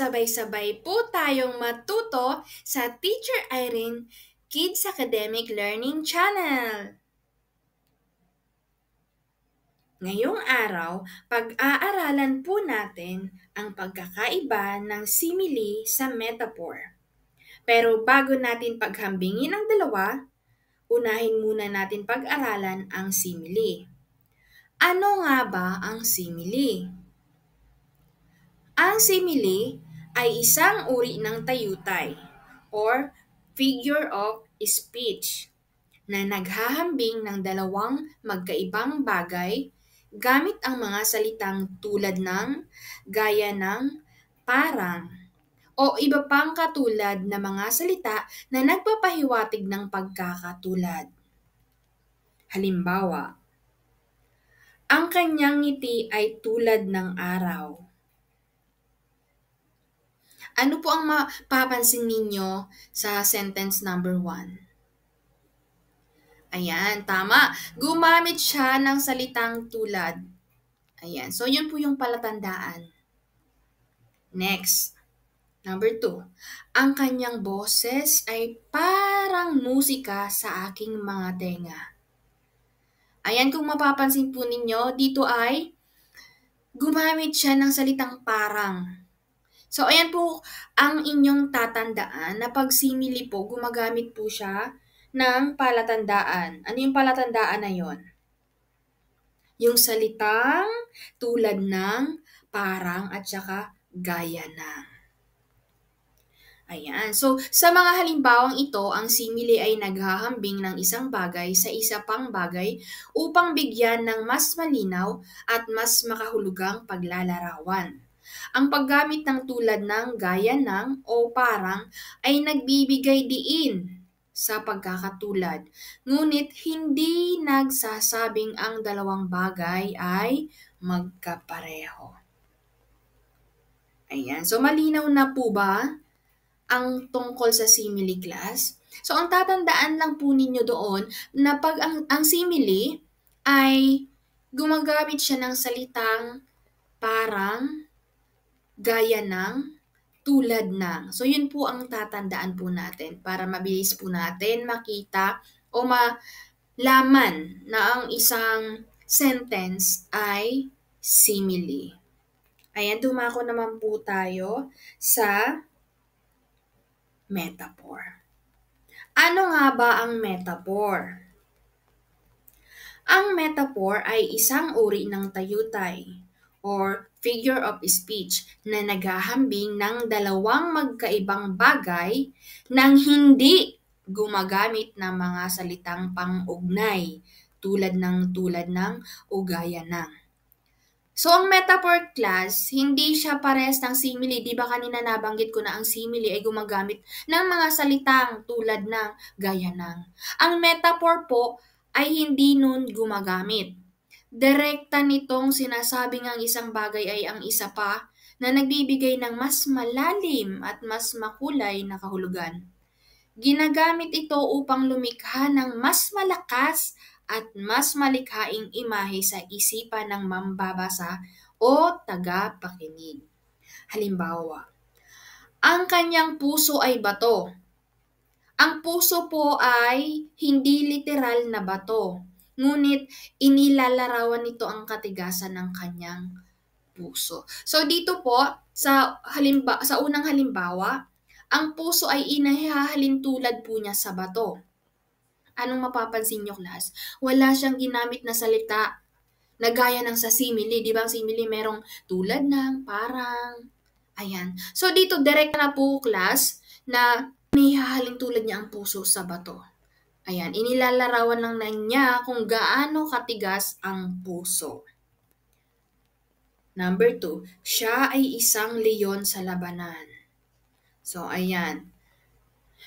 Sabay-sabay po tayong matuto sa Teacher Irene Kids Academic Learning Channel. Ngayong araw, pag-aaralan po natin ang pagkakaiba ng simile sa metaphor. Pero bago natin paghambingin ang dalawa, unahin muna natin pag-aralan ang simile. Ano nga ba ang simile? Ang simile ay isang uri ng tayutay or figure of speech na naghahambing ng dalawang magkaibang bagay gamit ang mga salitang tulad ng, gaya ng, parang, o iba pang katulad na mga salita na nagpapahiwatig ng pagkakatulad. Halimbawa, ang kanyang ngiti ay tulad ng araw. Ano po ang mapapansin ninyo sa sentence number 1? Ayan, tama. Gumamit siya ng salitang tulad. Ayan, so yun po yung palatandaan. Next, number 2. Ang kanyang boses ay parang musika sa aking mga tenga. Ayan, kung mapapansin po ninyo, dito ay gumamit siya ng salitang parang. So, ayan po ang inyong tatandaan na pag simile po, gumagamit po siya ng palatandaan. Ano yung palatandaan na yon? Yung salitang tulad ng, parang, at saka gaya ng. Ayan. So, sa mga halimbawang ito, ang simile ay naghahambing ng isang bagay sa isa pang bagay upang bigyan ng mas malinaw at mas makahulugang paglalarawan. Ang paggamit ng tulad ng, gaya ng, o parang ay nagbibigay diin sa pagkakatulad. Ngunit hindi nagsasabing ang dalawang bagay ay magkapareho. Ayan. So, malinaw na po ba ang tungkol sa simile, class? So, ang tatandaan lang po ninyo doon na pag ang simile ay gumagamit siya ng salitang parang, gaya ng, tulad ng. So, yun po ang tatandaan po natin para mabilis po natin makita o malaman na ang isang sentence ay simile. Ayan, dumako naman po tayo sa metaphor. Ano nga ba ang metaphor? Ang metaphor ay isang uri ng tayutay or figure of speech na naghahambing ng dalawang magkaibang bagay nang hindi gumagamit ng mga salitang pang-ugnay tulad ng o gaya ng. So, ang metaphor, class, hindi siya parehas ng simile. Di ba kanina nabanggit ko na ang simile ay gumagamit ng mga salitang tulad ng, gaya ng. Ang metaphor po ay hindi nun gumagamit. Direkta nitong sinasabing ang isang bagay ay ang isa pa na nagbibigay ng mas malalim at mas makulay na kahulugan. Ginagamit ito upang lumikha ng mas malakas at mas malikhaing imahe sa isipan ng mambabasa o tagapakinig. Halimbawa, ang kanyang puso ay bato. Ang puso po ay hindi literal na bato, ngunit inilalarawan nito ang katigasan ng kanyang puso. So dito po, sa unang halimbawa, ang puso ay inahahalin tulad po niya sa bato. Anong mapapansin nyo, class? Wala siyang ginamit na salita na gaya ng sa simile. Di ba ang simile merong tulad ng, parang, ayan. So dito, direct na po, class, na inihahalin tulad niya ang puso sa bato. Ayan, inilalarawan lang na niya kung gaano katigas ang puso. Number 2, siya ay isang leon sa labanan. So, ayan.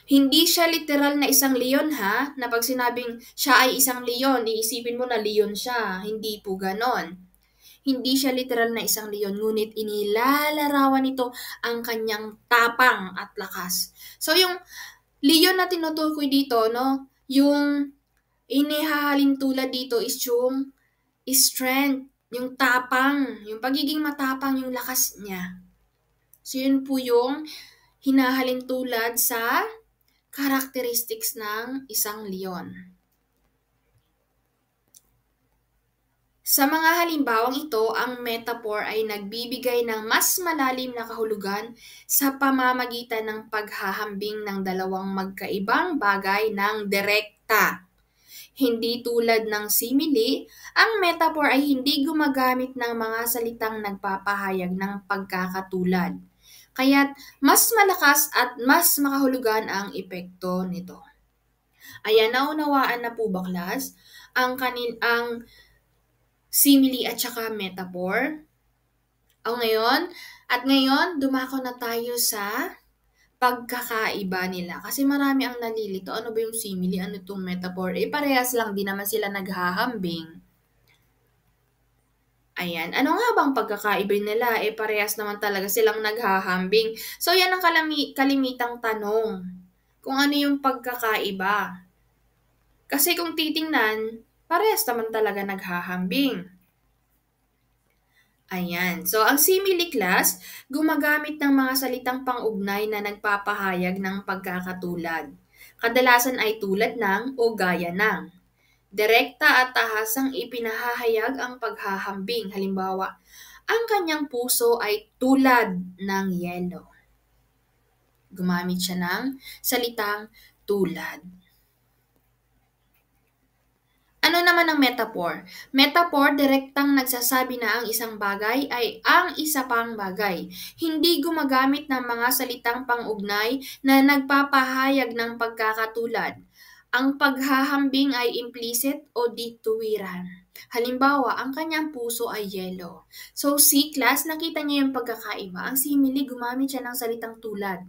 Hindi siya literal na isang leon, ha? Na pag sinabing siya ay isang leon, iisipin mo na leon siya. Hindi po ganon. Hindi siya literal na isang leon, ngunit inilalarawan nito ang kanyang tapang at lakas. So, yung leon na tinutukoy dito, no? Yung inihahalin tulad dito is yung strength, yung tapang, yung pagiging matapang, yung lakas niya. So, yun po yung hinahalin tulad sa characteristics ng isang leon. Sa mga halimbawang ito, ang metaphor ay nagbibigay ng mas malalim na kahulugan sa pamamagitan ng paghahambing ng dalawang magkaibang bagay ng direkta. Hindi tulad ng simile, ang metaphor ay hindi gumagamit ng mga salitang nagpapahayag ng pagkakatulad. Kaya't mas malakas at mas makahulugan ang epekto nito. Ayan, naunawaan na po ba, class? Ang simile at saka metaphor. Ngayon, dumako na tayo sa pagkakaiba nila. Kasi marami ang nalilito. Ano ba yung simile? Ano itong metaphor? Parehas lang din naman sila naghahambing. Ayan. Ano nga bang pagkakaiba nila? Parehas naman talaga silang naghahambing. So, yan ang kalimitang tanong. Kung ano yung pagkakaiba. Kasi kung titingnan, parehas naman talaga naghahambing. Ayan. So, ang simile, class, gumagamit ng mga salitang pang-ugnay na nagpapahayag ng pagkakatulad. Kadalasan ay tulad ng o gaya ng. Direkta at tahasang ipinahahayag ang paghahambing. Halimbawa, ang kanyang puso ay tulad ng yelo. Gumamit siya ng salitang tulad. Ano naman ang metaphor? Metaphor, direktang nagsasabi na ang isang bagay ay ang isa pang bagay. Hindi gumagamit ng mga salitang pang-ugnay na nagpapahayag ng pagkakatulad. Ang paghahambing ay implicit o dituwiran. Halimbawa, ang kanyang puso ay yelo. So, si class, nakita niyo yung pagkakaiba. Ang simile, gumamit siya ng salitang tulad.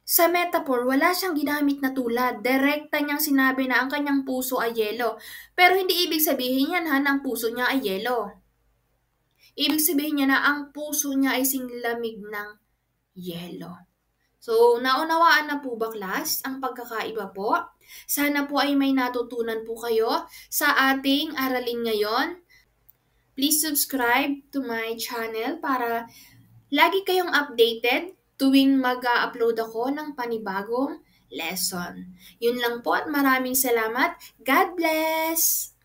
Sa metaphor, wala siyang ginamit na tulad. Direkta niyang sinabi na ang kanyang puso ay yelo. Pero hindi ibig sabihin yan na ang puso niya ay yelo. Ibig sabihin niya na ang puso niya ay singlamig ng yelo. So, naunawaan na po ba, class, ang pagkakaiba po? Sana po ay may natutunan po kayo sa ating aralin ngayon. Please subscribe to my channel para lagi kayong updated tuwing mag-upload ako ng panibagong lesson. Yun lang po at maraming salamat. God bless!